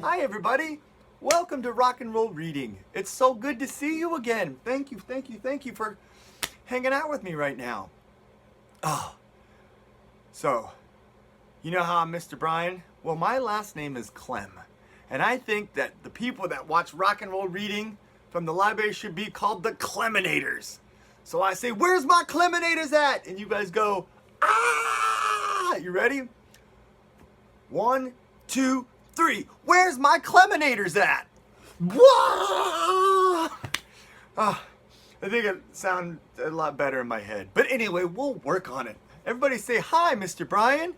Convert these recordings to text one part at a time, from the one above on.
Hi everybody! Welcome to Rock and Roll Reading. It's so good to see you again. Thank you for hanging out with me right now. So, you know how I'm Mr. Brian? Well, my last name is Clem. And I think that the people that watch Rock and Roll Reading from the library should be called the Cleminators. So I say, where's my Cleminators at? And you guys go, ah! You ready? 1, 2, 3. Where's my Cleminators at? Whoa! I think it sounds a lot better in my head. But anyway, we'll work on it. Everybody say, hi, Mr. Brian.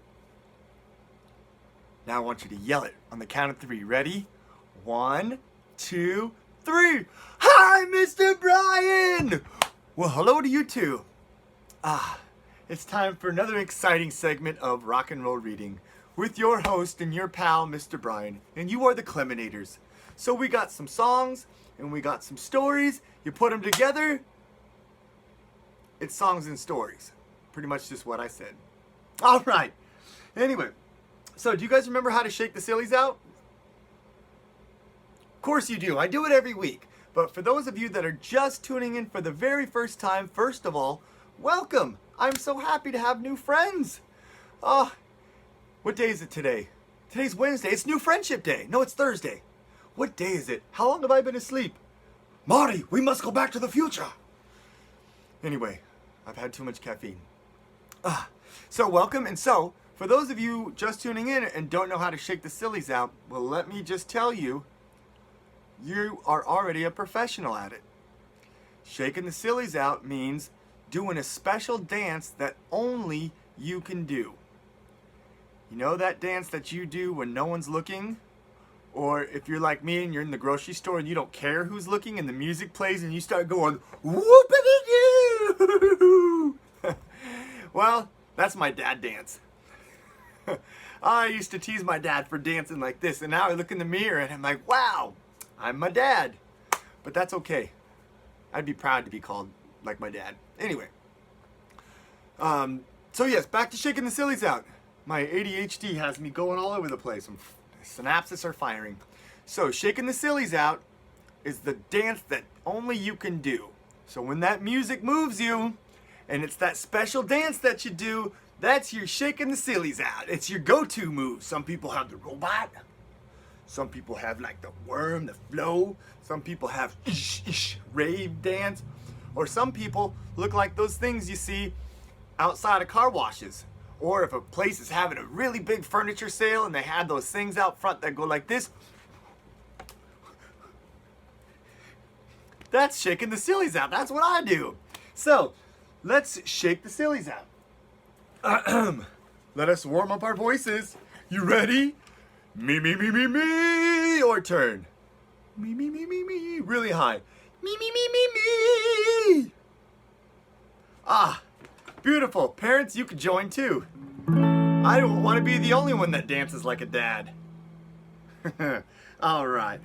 Now I want you to yell it on the count of 3. Ready? 1, 2, 3. Hi, Mr. Brian! Well, hello to you too. It's time for another exciting segment of Rock and Roll Reading with your host and your pal, Mr. Brian. And you are the Cleminators. So we got some songs and we got some stories. You put them together, it's songs and stories. Pretty much just what I said. All right. Anyway, so do you guys remember how to shake the sillies out? Of course you do. I do it every week. But for those of you that are just tuning in for the very first time, first of all, welcome. I'm so happy to have new friends. What day is it today? Today's Wednesday. It's New Friendship Day. No, it's Thursday. What day is it? How long have I been asleep? Marty, we must go back to the future. Anyway, I've had too much caffeine. So welcome. And so, for those of you just tuning in and don't know how to shake the sillies out, well, let me just tell you, you are already a professional at it. Shaking the sillies out means doing a special dance that only you can do. You know that dance that you do when no one's looking? Or if you're like me and you're in the grocery store and you don't care who's looking and the music plays and you start going, whoopity-doo! Well, that's my dad dance. I used to tease my dad for dancing like this, and now I look in the mirror and I'm like, wow, I'm my dad. But that's okay. I'd be proud to be called like my dad. Anyway. So yes, back to shaking the sillies out. My ADHD has me going all over the place. Synapses are firing. So shaking the sillies out is the dance that only you can do. So when that music moves you, and it's that special dance that you do, that's your shaking the sillies out. It's your go-to move. Some people have the robot. Some people have like the worm, the flow. Some people have rave dance. Or some people look like those things you see outside of car washes. Or if a place is having a really big furniture sale and they have those things out front that go like this. That's shaking the sillies out. That's what I do. So, let's shake the sillies out. Let us warm up our voices. You ready? Me, me, me, me, me. Your turn. Me, me, me, me, me. Really high. Me, me, me, me, me. Beautiful. Parents, you could join too. I don't want to be the only one that dances like a dad. All right.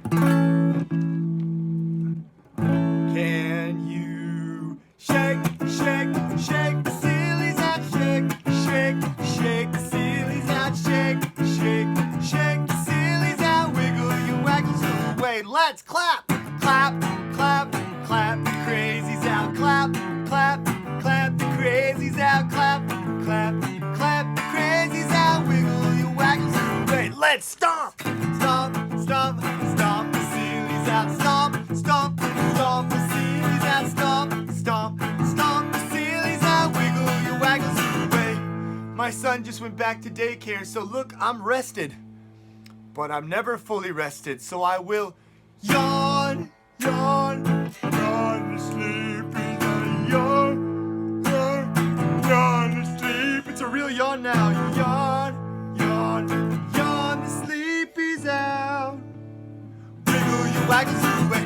Can you shake, shake, shake the sillies out? Shake, shake, shake the sillies out. Shake, shake, shake the sillies out. Wiggle your waggles away. Let's clap, clap, clap, clap the crazies out. Clap, clap, clap the crazies out. Clap, clap, clap the crazies out. Wiggle your waggles away. Let's stomp, stomp, stomp, stomp the sillies out. Stomp, stomp, stomp the sillies out. Stomp, stomp, stomp the sillies out. Wiggle your waggles away. My son just went back to daycare, so look, I'm rested. But I'm never fully rested, so I will yawn, yawn, yawn to sleep. Yawn, yawn, yawn to sleep. It's a real yawn now. Yawn, yawn, yawn, the sleepy's out. Wiggle your waggles away.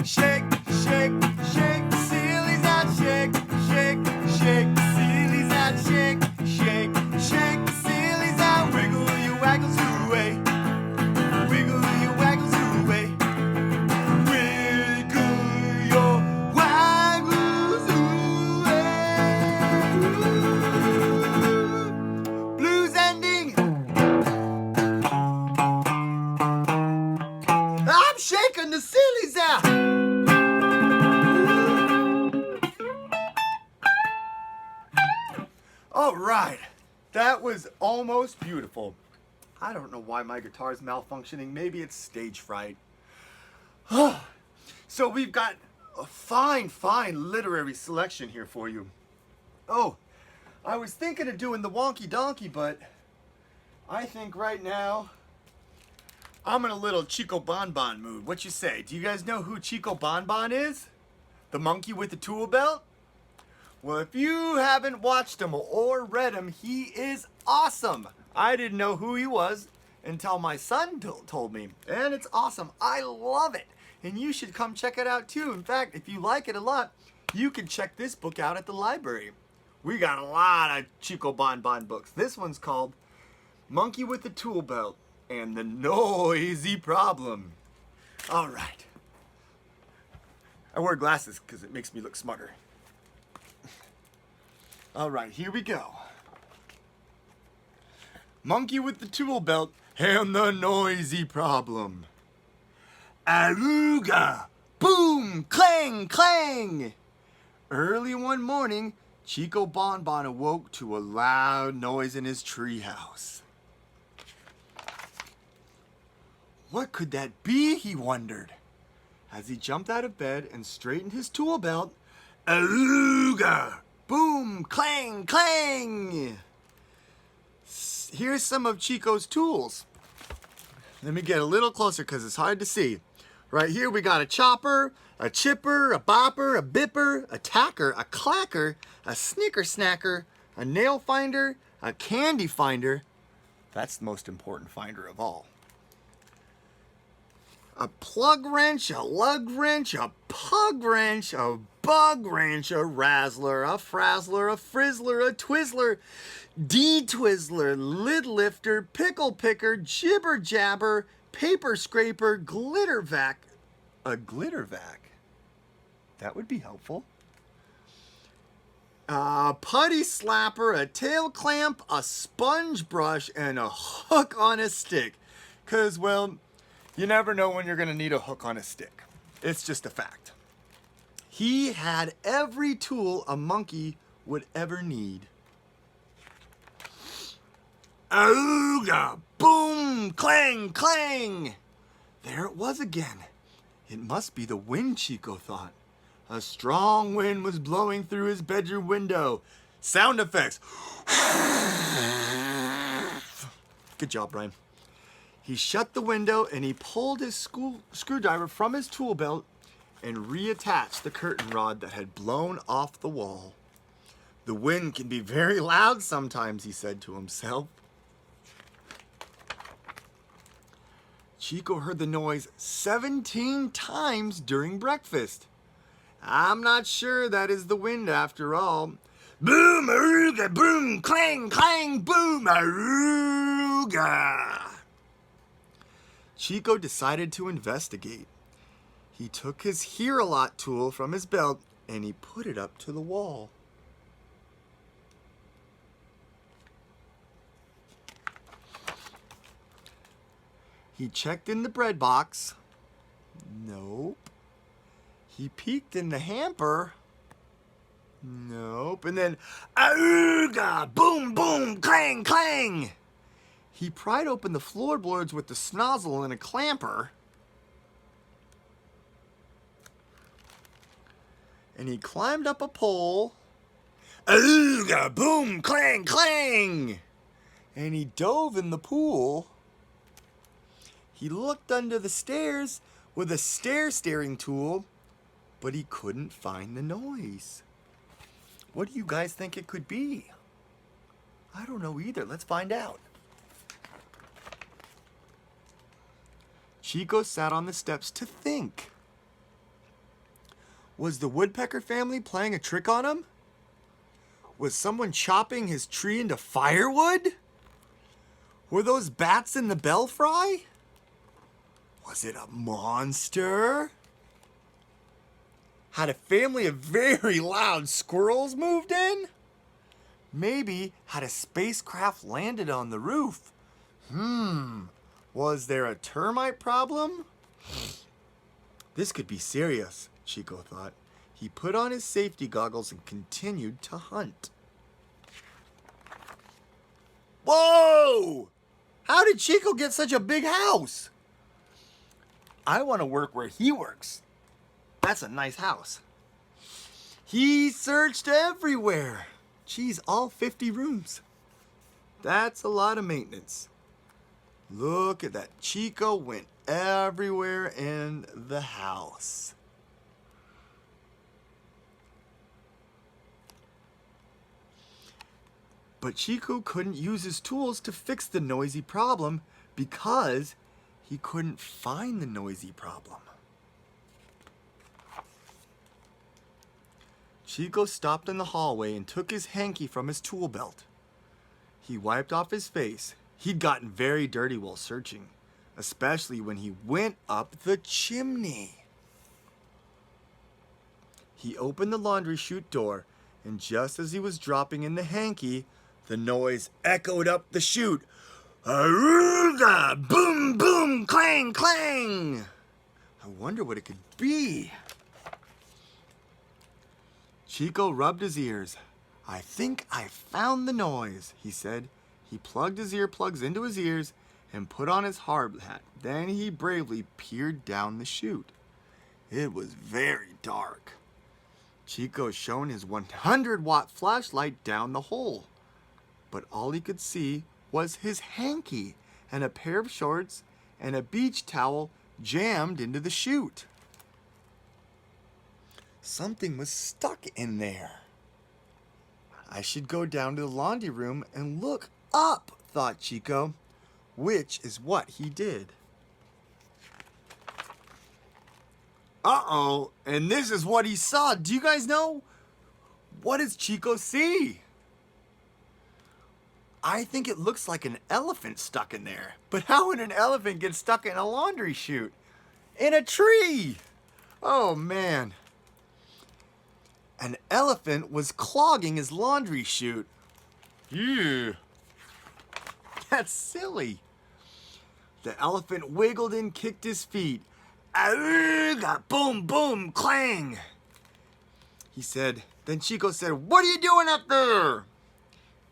Shake, shake, shake the sillies out. Shake, shake, shake the sillies out. Shake, shake, shake the sillies out. Wiggle your waggles away. Wiggle your waggles away. Wiggle your waggles away. Blues That was almost beautiful. I don't know why my guitar's malfunctioning. Maybe it's stage fright. So we've got a fine literary selection here for you. Oh, I was thinking of doing the wonky donkey, but I think right now I'm in a little Chico Bon Bon mood. What you say? Do you guys know who Chico Bon Bon is? The monkey with the tool belt? Well, if you haven't watched him or read him, he is awesome. I didn't know who he was until my son told me, and it's awesome. I love it, and you should come check it out too. In fact, if you like it a lot, you can check this book out at the library. We got a lot of Chico Bon Bon books. This one's called Monkey with the Tool Belt and the Noisy Problem. All right. I wear glasses because it makes me look smarter. All right, here we go. Monkey with the Tool Belt and the Noisy Problem. Aruga! Boom! Clang! Clang! Early one morning, Chico Bon Bon awoke to a loud noise in his treehouse. What could that be, he wondered. As he jumped out of bed and straightened his tool belt, Aruga! Boom! Clang! Clang! Here's some of Chico's tools. Let me get a little closer because it's hard to see. Right here we got a chopper, a chipper, a bopper, a bipper, a tacker, a clacker, a snicker snacker, a nail finder, a candy finder. That's the most important finder of all. A plug wrench, a lug wrench, a pug wrench, a bug wrench, a razzler, a frazzler, a frizzler, a twizzler, de-twizzler, lid lifter, pickle picker, jibber jabber, paper scraper, glitter vac. A glitter vac? That would be helpful. A putty slapper, a tail clamp, a sponge brush, and a hook on a stick. 'Cause, well, you never know when you're going to need a hook on a stick. It's just a fact. He had every tool a monkey would ever need. Auga! Boom! Clang! Clang! There it was again. It must be the wind, Chico thought. A strong wind was blowing through his bedroom window. Sound effects. Good job, Brian. He shut the window and he pulled his screwdriver from his tool belt and reattached the curtain rod that had blown off the wall. The wind can be very loud sometimes, he said to himself. Chico heard the noise 17 times during breakfast. I'm not sure that is the wind after all. Boom, aruga, boom, clang, clang, boom, aruga. Chico decided to investigate. He took his Hear-A-Lot tool from his belt and he put it up to the wall. He checked in the bread box. Nope. He peeked in the hamper. Nope. And then, auga! Boom, boom, clang, clang! He pried open the floorboards with the snozzle and a clamper. And he climbed up a pole. Auga! Boom, clang, clang! And he dove in the pool. He looked under the stairs with a stair-steering tool, but he couldn't find the noise. What do you guys think it could be? I don't know either. Let's find out. Chico sat on the steps to think. Was the woodpecker family playing a trick on him? Was someone chopping his tree into firewood? Were those bats in the belfry? Was it a monster? Had a family of very loud squirrels moved in? Maybe had a spacecraft landed on the roof? Was there a termite problem? This could be serious, Chico thought. He put on his safety goggles and continued to hunt. Whoa! How did Chico get such a big house? I want to work where he works. That's a nice house. He searched everywhere. Geez, all 50 rooms. That's a lot of maintenance. Look at that. Chico went everywhere in the house. But Chico couldn't use his tools to fix the noisy problem because he couldn't find the noisy problem. Chico stopped in the hallway and took his hanky from his tool belt. He wiped off his face. He'd gotten very dirty while searching, especially when he went up the chimney. He opened the laundry chute door, and just as he was dropping in the hanky, the noise echoed up the chute. Aruga! Boom, boom, clang, clang! I wonder what it could be. Chico rubbed his ears. I think I found the noise, he said. He plugged his earplugs into his ears and put on his hard hat. Then he bravely peered down the chute. It was very dark. Chico shone his 100-watt flashlight down the hole, but all he could see was his hanky and a pair of shorts and a beach towel jammed into the chute. Something was stuck in there. I should go down to the laundry room and look up, thought Chico, which is what he did. Uh-oh, and this is what he saw. Do you guys know? What does Chico see? I think it looks like an elephant stuck in there. But how would an elephant get stuck in a laundry chute? In a tree! Oh, man. An elephant was clogging his laundry chute. Ew. That's silly. The elephant wiggled and kicked his feet. Auga, boom, boom, clang. He said, then Chico said, what are you doing up there?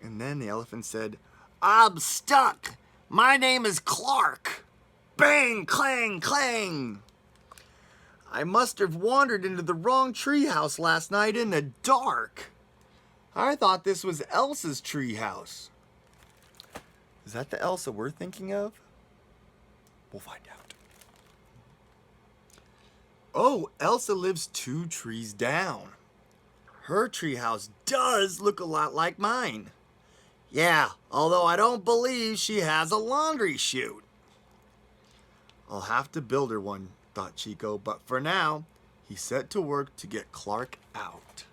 And then the elephant said, I'm stuck. My name is Clark. Bang, clang, clang. I must have wandered into the wrong treehouse last night in the dark. I thought this was Elsa's treehouse. Is that the Elsa we're thinking of? We'll find out. Oh, Elsa lives 2 trees down. Her treehouse does look a lot like mine. Yeah, although I don't believe she has a laundry chute. I'll have to build her one, thought Chico, but for now, he set to work to get Clark out.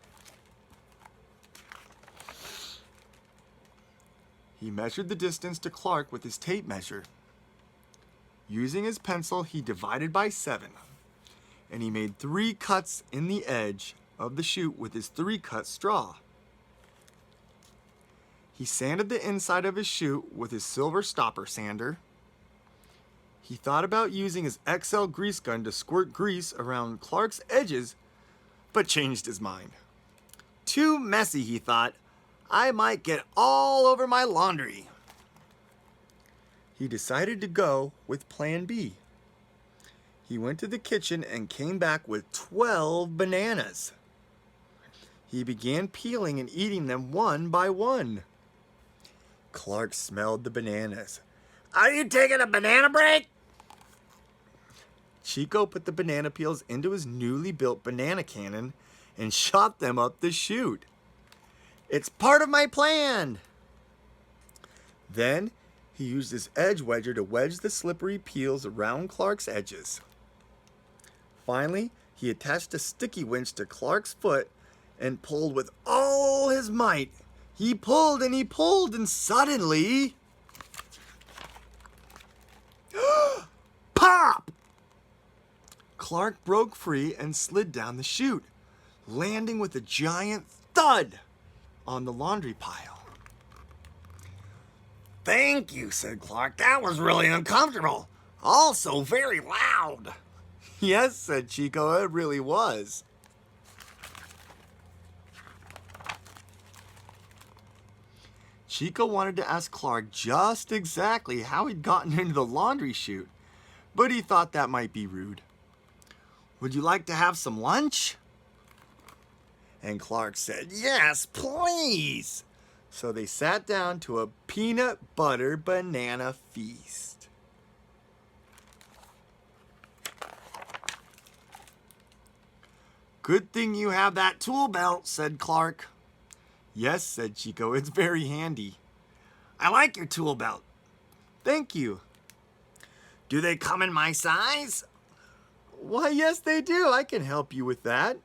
He measured the distance to Clark with his tape measure. Using his pencil, he divided by 7, and he made 3 cuts in the edge of the chute with his 3-cut straw. He sanded the inside of his chute with his silver stopper sander. He thought about using his XL grease gun to squirt grease around Clark's edges, but changed his mind. Too messy, he thought. I might get all over my laundry. He decided to go with Plan B. He went to the kitchen and came back with 12 bananas. He began peeling and eating them one by one. Clark smelled the bananas. Are you taking a banana break? Chico put the banana peels into his newly built banana cannon and shot them up the chute. It's part of my plan. Then he used his edge wedger to wedge the slippery peels around Clark's edges. Finally, he attached a sticky winch to Clark's foot and pulled with all his might. He pulled, and suddenly... Pop! Clark broke free and slid down the chute, landing with a giant thud on the laundry pile. Thank you, said Clark. That was really uncomfortable. Also very loud. Yes, said Chico, it really was. Chico wanted to ask Clark just exactly how he'd gotten into the laundry chute, but he thought that might be rude. "Would you like to have some lunch?" And Clark said, "Yes, please." So they sat down to a peanut butter banana feast. "Good thing you have that tool belt," said Clark. "Yes," said Chico, "it's very handy." "I like your tool belt." "Thank you." "Do they come in my size?" "Why, yes, they do. I can help you with that."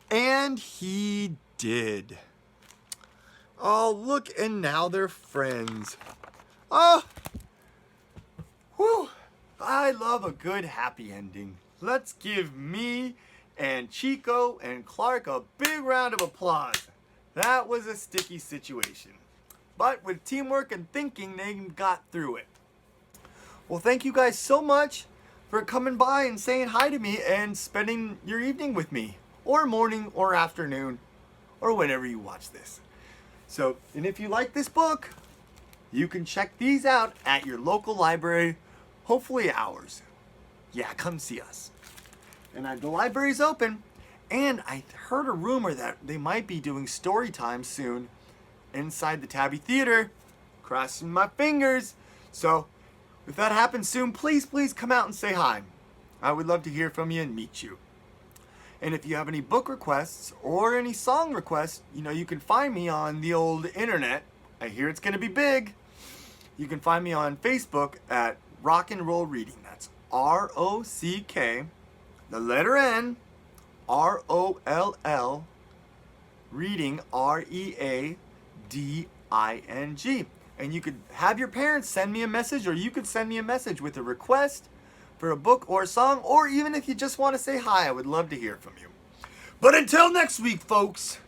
And he did. Oh, look, and now they're friends. Oh, whew. I love a good happy ending. Let's give me and Chico and Clark a big round of applause. That was a sticky situation. But with teamwork and thinking, they got through it. Well, thank you guys so much for coming by and saying hi to me and spending your evening with me, or morning, or afternoon, or whenever you watch this. So, and if you like this book, you can check these out at your local library, hopefully ours. Yeah, come see us. And the library's open, and I heard a rumor that they might be doing story time soon inside the Tabby Theater. Crossing my fingers. So, if that happens soon, please come out and say hi. I would love to hear from you and meet you. And if you have any book requests or any song requests, you can find me on the old internet. I hear it's going to be big. You can find me on Facebook at Rock and Roll Reading. That's ROCK, the letter N, ROLL, Reading, READING. And you could have your parents send me a message, or you could send me a message with a request for a book or a song, or even if you just want to say hi, I would love to hear from you. But until next week, folks,